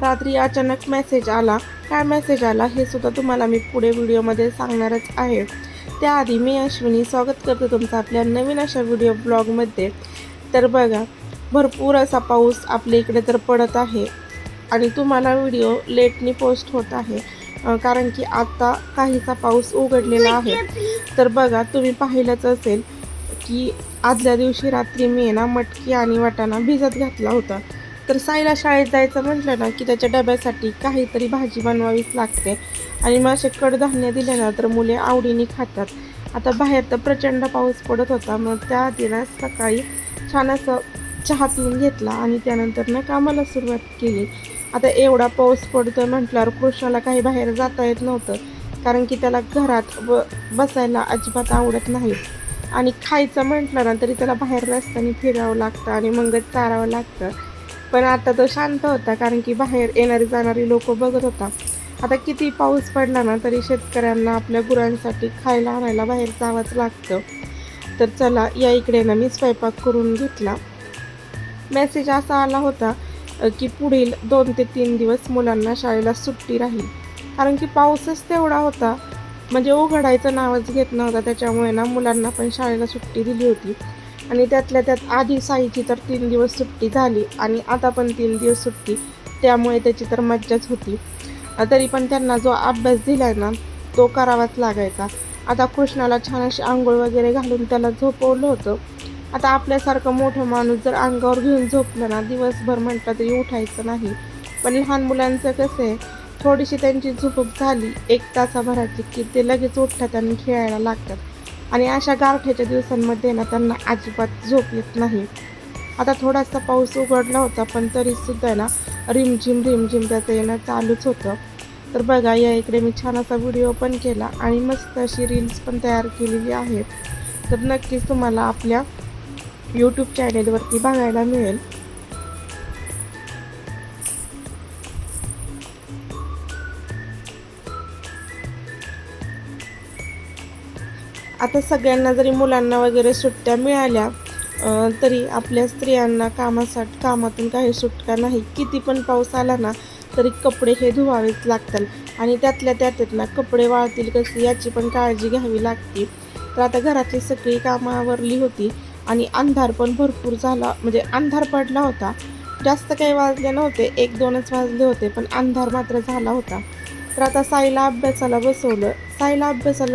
रात्री अचानक मेसेज आला. काय मेसेज आला हे सुद्धा तुम्हाला मी पुढे व्हिडिओमध्ये सांगणारच आहे. त्याआधी मी अश्विनी स्वागत करते तुमचं आपल्या नवीन अशा व्हिडिओ ब्लॉगमध्ये. तर बघा, भरपूर असा पाऊस आपल्या इकडे तर पडत आहे आणि तुम्हाला व्हिडिओ लेटनी पोस्ट होत आहे कारण की आता काहीसा पाऊस उघडलेला आहे. तर बघा, तुम्ही पाहिलंच असेल की आदल्या दिवशी रात्री मी ना मटकी आणि वाटाणा भिजत घातला होता. तर साईला शाळेत जायचं म्हटलं ना की त्याच्या डब्यासाठी काहीतरी भाजी बनवावीच लागते आणि मग असे कडधान्य दिले ना तर मुले आवडीने खातात. आता बाहेर तर प्रचंड पाऊस पडत होता, मग त्याआधी ना सकाळी छान असं चहा पिऊन घेतला आणि त्यानंतर ना कामाला सुरुवात केली. आता एवढा पाऊस पडतोय म्हटल्यावर कृष्णाला काही बाहेर जाता येत नव्हतं कारण की त्याला घरात बसायला अजिबात आवडत नाही आणि खायचं म्हटलं ना तरी त्याला बाहेर रस्त्याने फिरावं लागतं आणि मगच चारावं लागतं. पण आता तो शांत होता कारण की बाहेर येणारी जाणारी लोक बघत होता. आता किती पाऊस पडला ना तरी शेतकऱ्यांना आपल्या गुरांसाठी खायला आणायला बाहेर जावंच लागतं. तर चला, या इकडे ना मी स्वयंपाक करून घेतला. मेसेज असा आला होता की पुढील 2 ते 3 दिवस मुलांना शाळेला सुट्टी राहील कारण की पाऊसच तेवढा होता, म्हणजे उघडायचं नावच घेत नव्हता. त्याच्यामुळे ना मुलांना पण शाळेला सुट्टी दिली होती आणि त्यातल्या त्यात आधी साईची तर 3 दिवस सुट्टी झाली आणि आता पण 3 दिवस सुट्टी, त्यामुळे त्याची तर मज्जाच होती. तरी पण त्यांना जो अभ्यास दिला आहे ना तो करावाच लागायचा. आता कृष्णाला छान अशी आंघोळ वगैरे घालून त्याला झोपवलं होतं. आता आपल्यासारखं मोठं माणूस जर अंगावर घेऊन झोपलं ना दिवसभर म्हटलं तरी उठायचं नाही. पण लहान मुलांचं कसं आहे, थोडीशी त्यांची झोप झाली 1 तासाभराची की ते लगेच उठतात आणि खेळायला लागतात आणि अशा गारठ्याच्या दिवसांमध्ये ना त्यांना अजिबात झोप येत नाही. आता थोडासा पाऊस उघडला होता पण तरीसुद्धा ना रिमझिम त्याचं येणं चालूच होतं. तर बघा, या इकडे मी छान असा व्हिडिओ पण केला आणि मस्त अशी रील्स पण तयार केलेली आहेत. तर नक्कीच तुम्हाला आपल्या यूट्यूब चॅनेलवरती बघायला मिळेल. आता सगळ्यांना जरी मुलांना वगैरे सुट्ट्या मिळाल्या तरी आपल्या स्त्रियांना कामातून काही सुटका नाही. किती पण पाऊस आला ना तरी कपडे हे धुवावेच लागतात आणि त्यातल्या त्यात ना कपडे वाळतील कशी याची पण काळजी घ्यावी लागते. तर आता घरातली सगळी कामं आवरली होती आणि अंधार पण भरपूर झाला, म्हणजे अंधार पडला होता. जास्त काही वाजले नव्हते, 1-2च वाजले होते, पण अंधार मात्र झाला होता. तर आता साईला अभ्यासाला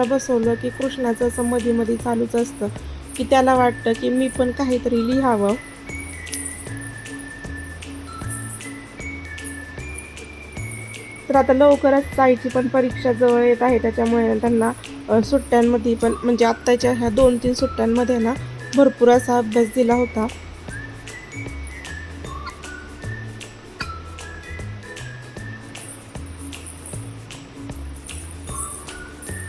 बसवलं की कृष्णाचं असं मध्ये चालूच असतं की त्याला वाटतं की मी पण काहीतरी लिहावं. तर आता लवकरच साईची पण परीक्षा जवळ येत आहे, त्याच्यामुळे त्यांना सुट्ट्यांमध्ये पण, म्हणजे आत्ताच्या ह्या 2-3 सुट्ट्यांमध्ये ना भरपूर असा अभ्यास दिला होता.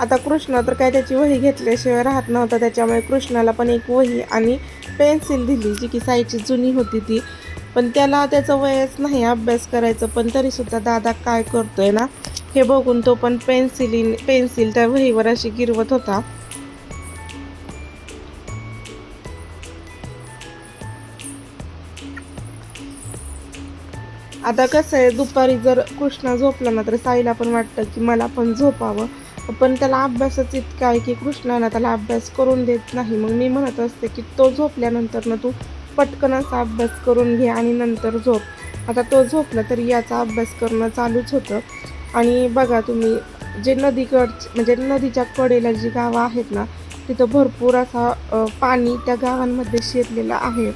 आता कृष्णा तर काय त्याची वही घेतल्याशिवाय राहत नव्हता, त्याच्यामुळे कृष्णाला पण एक वही आणि पेन्सिल दिली जी की साईची जुनी होती ती. पण त्याला त्याचं वयच नाही अभ्यास करायचं, पण तरीसुद्धा दादा काय करतोय ना हे बघून तो पण पेन्सिल त्या वहीवर अशी गिरवत होता. आता कसं आहे, दुपारी जर कृष्णा झोपला ना तर साईला पण वाटतं की मला पण झोपावं, पण त्याला अभ्यासच इतका आहे की कृष्णाला त्याला अभ्यास करून देत नाही. मग मी म्हणत असते की तो झोपल्यानंतर ना तू पटकन असा अभ्यास करून घे आणि नंतर झोप. आता तो झोपला तरी याचा अभ्यास करणं चालूच होतं. आणि बघा तुम्ही, जे म्हणजे नदीच्या कडेला जी गावं आहेत ना तिथं भरपूर असा पाणी त्या गावांमध्ये शिरलेलं आहे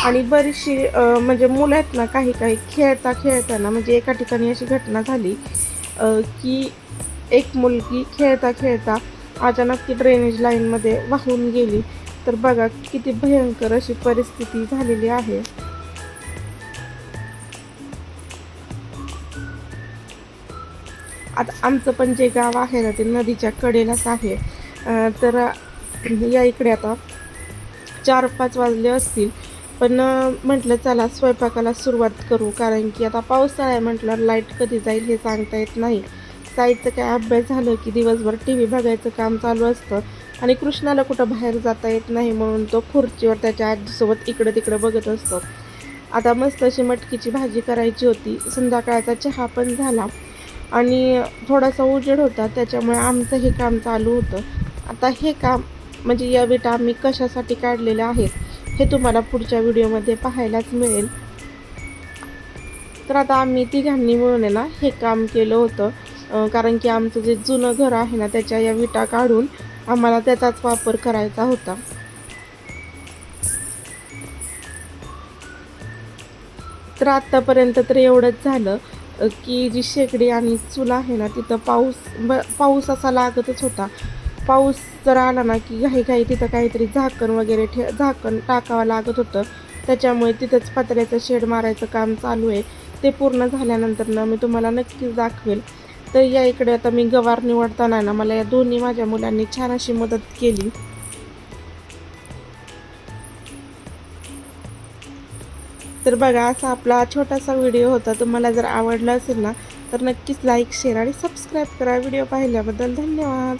आणि बरीचशी म्हणजे मुलं आहेत ना, काही खेळताना म्हणजे एका ठिकाणी अशी घटना झाली की एक मुलगी खेळता अचानक ती ड्रेनेज लाईनमध्ये वाहून गेली. तर बघा किती भयंकर अशी परिस्थिती झालेली आहे. आता आमचं पण जे गाव आहे ना ते नदीच्या कडेलाच आहे. तर या इकडे आता 4-5 वाजले असतील, पण म्हटलं चला स्वयंपाकाला सुरुवात करू कारण की आता पावसाळा आहे म्हटल्यावर लाईट कधी जाईल हे सांगता येत नाही. साईचं काय अभ्यास झालं की दिवसभर TV बघायचं काम चालू असतं आणि कृष्णाला कुठं बाहेर जाता येत नाही म्हणून तो खुर्चीवर त्याच्या आजीसोबत इकडं तिकडं बघत असतो. आता मस्त अशी मटकीची भाजी करायची होती. संध्याकाळचा चहा पण झाला आणि थोडासा उजेड होता, त्याच्यामुळे आमचं हे काम चालू होतं. आता हे काम म्हणजे या विटा आम्ही कशासाठी काढलेल्या आहेत हे तुम्हाला पुढच्या व्हिडिओमध्ये पाहायलाच मिळेल. तर आता आम्ही तिघांनी मिळून आहे ना हे काम केलं होतं, कारण की आमचं जे जुनं घर आहे ना त्याच्या या विटा काढून आम्हाला त्याचाच वापर करायचा होता. तर आत्तापर्यंत तर एवढंच झालं की जी शेगडी आणि चूल आहे ना तिथं पाऊस असा लागतच होता. पाऊस जर आला ना की घाई तिथं काहीतरी झाकण वगैरे झाकण टाकावं लागत होतं. त्याच्यामुळे तिथंच पत्र्याचं शेड मारायचं काम चालू आहे. ते पूर्ण झाल्यानंतर ना मी तुम्हाला नक्कीच दाखवेल. तर या इकडे आता मी गवार निवडताना ना मला या दोन्ही माझ्या मुलांनी छान अशी मदत केली. तर बघा असा आपला छोटासा व्हिडिओ होता. तुम्हाला जर आवडला असेल ना तर नक्कीच लाईक, शेअर आणि सबस्क्राईब करा. व्हिडिओ पाहिल्याबद्दल धन्यवाद.